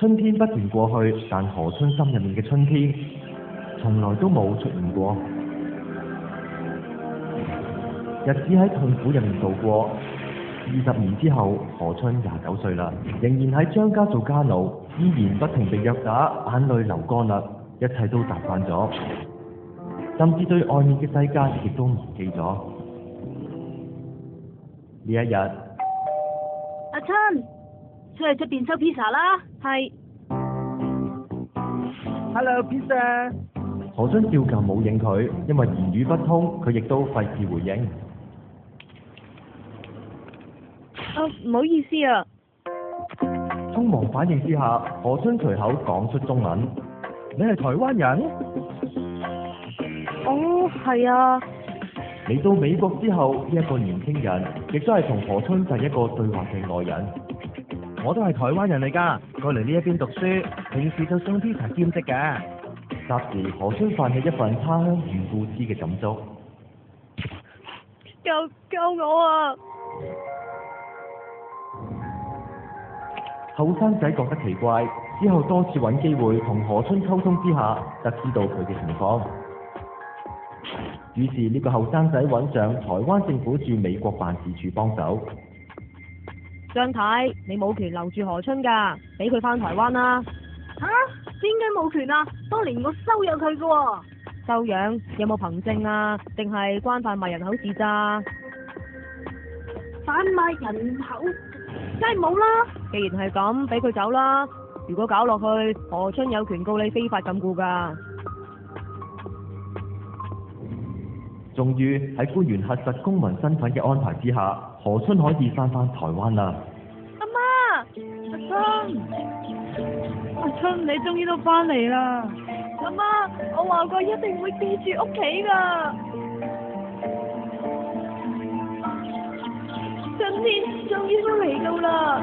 春天不斷過去，但何春心入面嘅春天，從來都冇出現過。日子喺痛苦入面度過。20年之後，何春29歲啦，仍然喺張家做家奴，依然不停被虐打，眼淚流乾啦，一切都習慣咗，甚至對外面嘅世界亦都忘記咗。呢一日，阿春，出去出邊收 pizza 啦。係。Hello pizza。何春照舊冇應佢，因為言語不通，佢亦都費事回應。唔好意思啊。匆忙反應之下，何春隨口講出中文：你係台灣人？哦，係啊。嚟到美國之後，呢一個年輕人亦都係同何春第一個對話嘅愛人。我都係台灣人嚟㗎，過嚟呢一邊讀書，平時就送 pizza 兼職嘅。霎時，何春泛起一份他鄉遇故知嘅感觸。救我啊！後生仔覺得奇怪，之後多次揾機會同何春溝通之下，得知道佢嘅情況。於是呢個後生仔揾上台灣政府駐美國辦事處幫手。張太，你冇權留住何春㗎，俾佢返台灣啦。嚇？點解冇權啊？當年我收養佢㗎喎。收養有冇憑證啊？定係關販賣人口事咋？販賣人口？梗係冇啦！既然係咁，俾佢走啦。如果搞落去，何春有權告你非法禁錮㗎。終於喺官員核實公民身份嘅安排之下，何春可以返台灣啦。阿媽，阿春，你終於都返嚟啦！阿媽，我話過一定會記住屋企㗎。春天終於都嚟到啦！